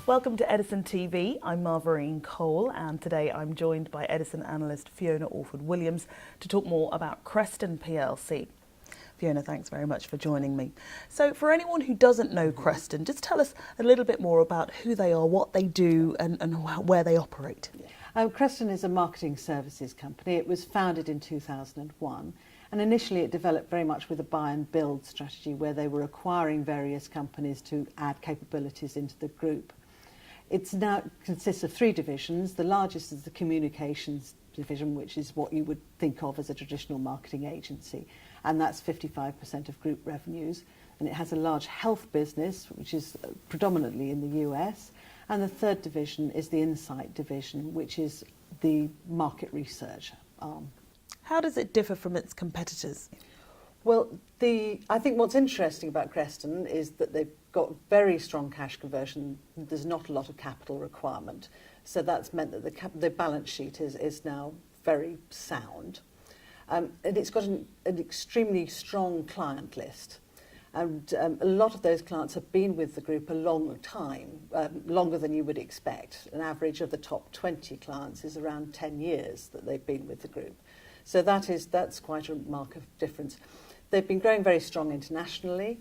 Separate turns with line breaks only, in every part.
Welcome to Edison TV. I'm Marvarine Cole, and today I'm joined by Edison analyst Fiona Orford-Williams to talk more about Creston plc. Fiona, thanks very much for joining me. So for anyone who doesn't know Creston, just tell us a little bit more about who they are, what they do and where they operate.
Creston is a marketing services company. It was founded in 2001, and initially it developed very much with a buy and build strategy where they were acquiring various companies to add capabilities into the group. It now consists of three divisions. The largest is the communications division, which is what you would think of as a traditional marketing agency, and that's 55% of group revenues. And it has a large health business, which is predominantly in the US. And the third division is the insight division, which is the market research arm.
How does it differ from its competitors?
Well, I think what's interesting about Creston is that they've got very strong cash conversion. There's not a lot of capital requirement. So that's meant that the balance sheet is now very sound. And it's got an extremely strong client list. And a lot of those clients have been with the group a long time, longer than you would expect. An average of the top 20 clients is around 10 years that they've been with the group. So that's quite a mark of difference. They've been growing very strong internationally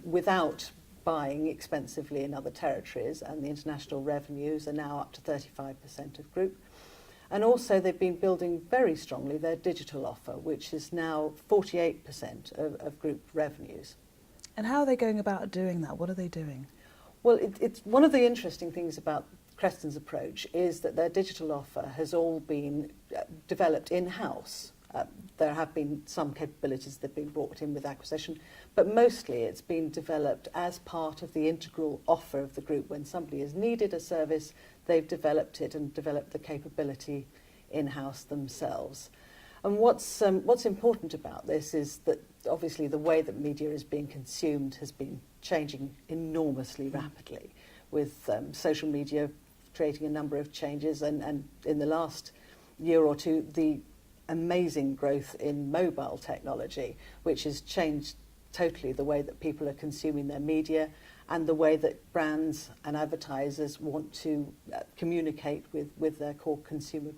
without buying expensively in other territories, and the international revenues are now up to 35% of group. And also they've been building very strongly their digital offer, which is now 48% of group revenues.
And how are they going about doing that? What are they doing?
Well, it's one of the interesting things about Creston's approach is that their digital offer has all been developed in-house. There have been some capabilities that have been brought in with acquisition, but mostly it's been developed as part of the integral offer of the group. When somebody has needed a service, they've developed it and developed the capability in-house themselves. And what's important about this is that obviously the way that media is being consumed has been changing enormously rapidly, with social media creating a number of changes, and in the last year or two, the amazing growth in mobile technology, which has changed totally the way that people are consuming their media and the way that brands and advertisers want to communicate with their core consumer.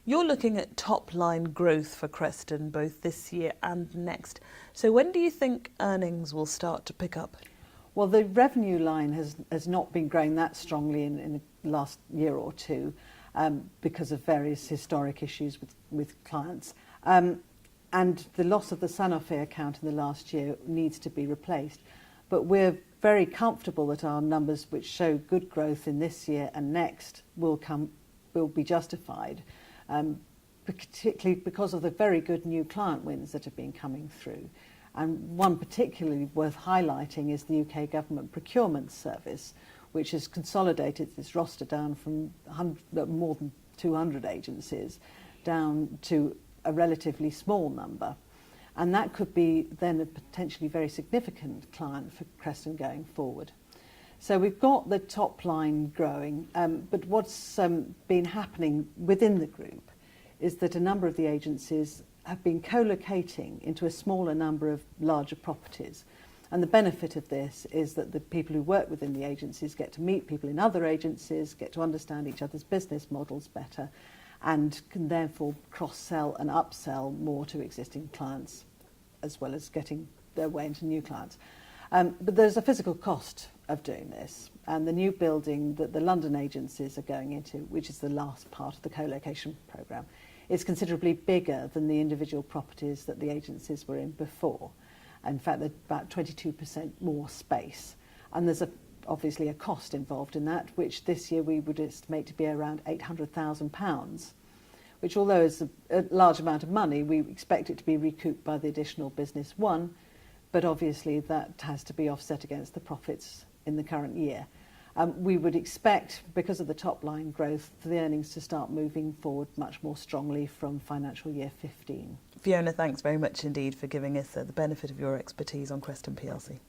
You're looking at top-line growth for Creston both this year and next. So when do you think earnings will start to pick up?
Well, the revenue line has not been growing that strongly in the last year or two because of various historic issues with clients. And the loss of the Sanofi account in the last year needs to be replaced. But we're very comfortable that our numbers, which show good growth in this year and next, will be justified. Particularly because of the very good new client wins that have been coming through. And one particularly worth highlighting is the UK Government Procurement Service, which has consolidated its roster down from more than 200 agencies down to a relatively small number. And that could be then a potentially very significant client for Creston going forward. So we've got the top line growing, but what's been happening within the group is that a number of the agencies have been co-locating into a smaller number of larger properties. And the benefit of this is that the people who work within the agencies get to meet people in other agencies, get to understand each other's business models better, and can therefore cross-sell and upsell more to existing clients, as well as getting their way into new clients. But there's a physical cost of doing this, and the new building that the London agencies are going into, which is the last part of the co-location programme, is considerably bigger than the individual properties that the agencies were in before. In fact, there's about 22% more space, and there's obviously a cost involved in that, which this year we would estimate to be around £800,000, which, although is a large amount of money, we expect it to be recouped by the additional business won. But obviously that has to be offset against the profits in the current year. We would expect, because of the top line growth, for the earnings to start moving forward much more strongly from financial year 15.
Fiona, thanks very much indeed for giving us the benefit of your expertise on Creston plc.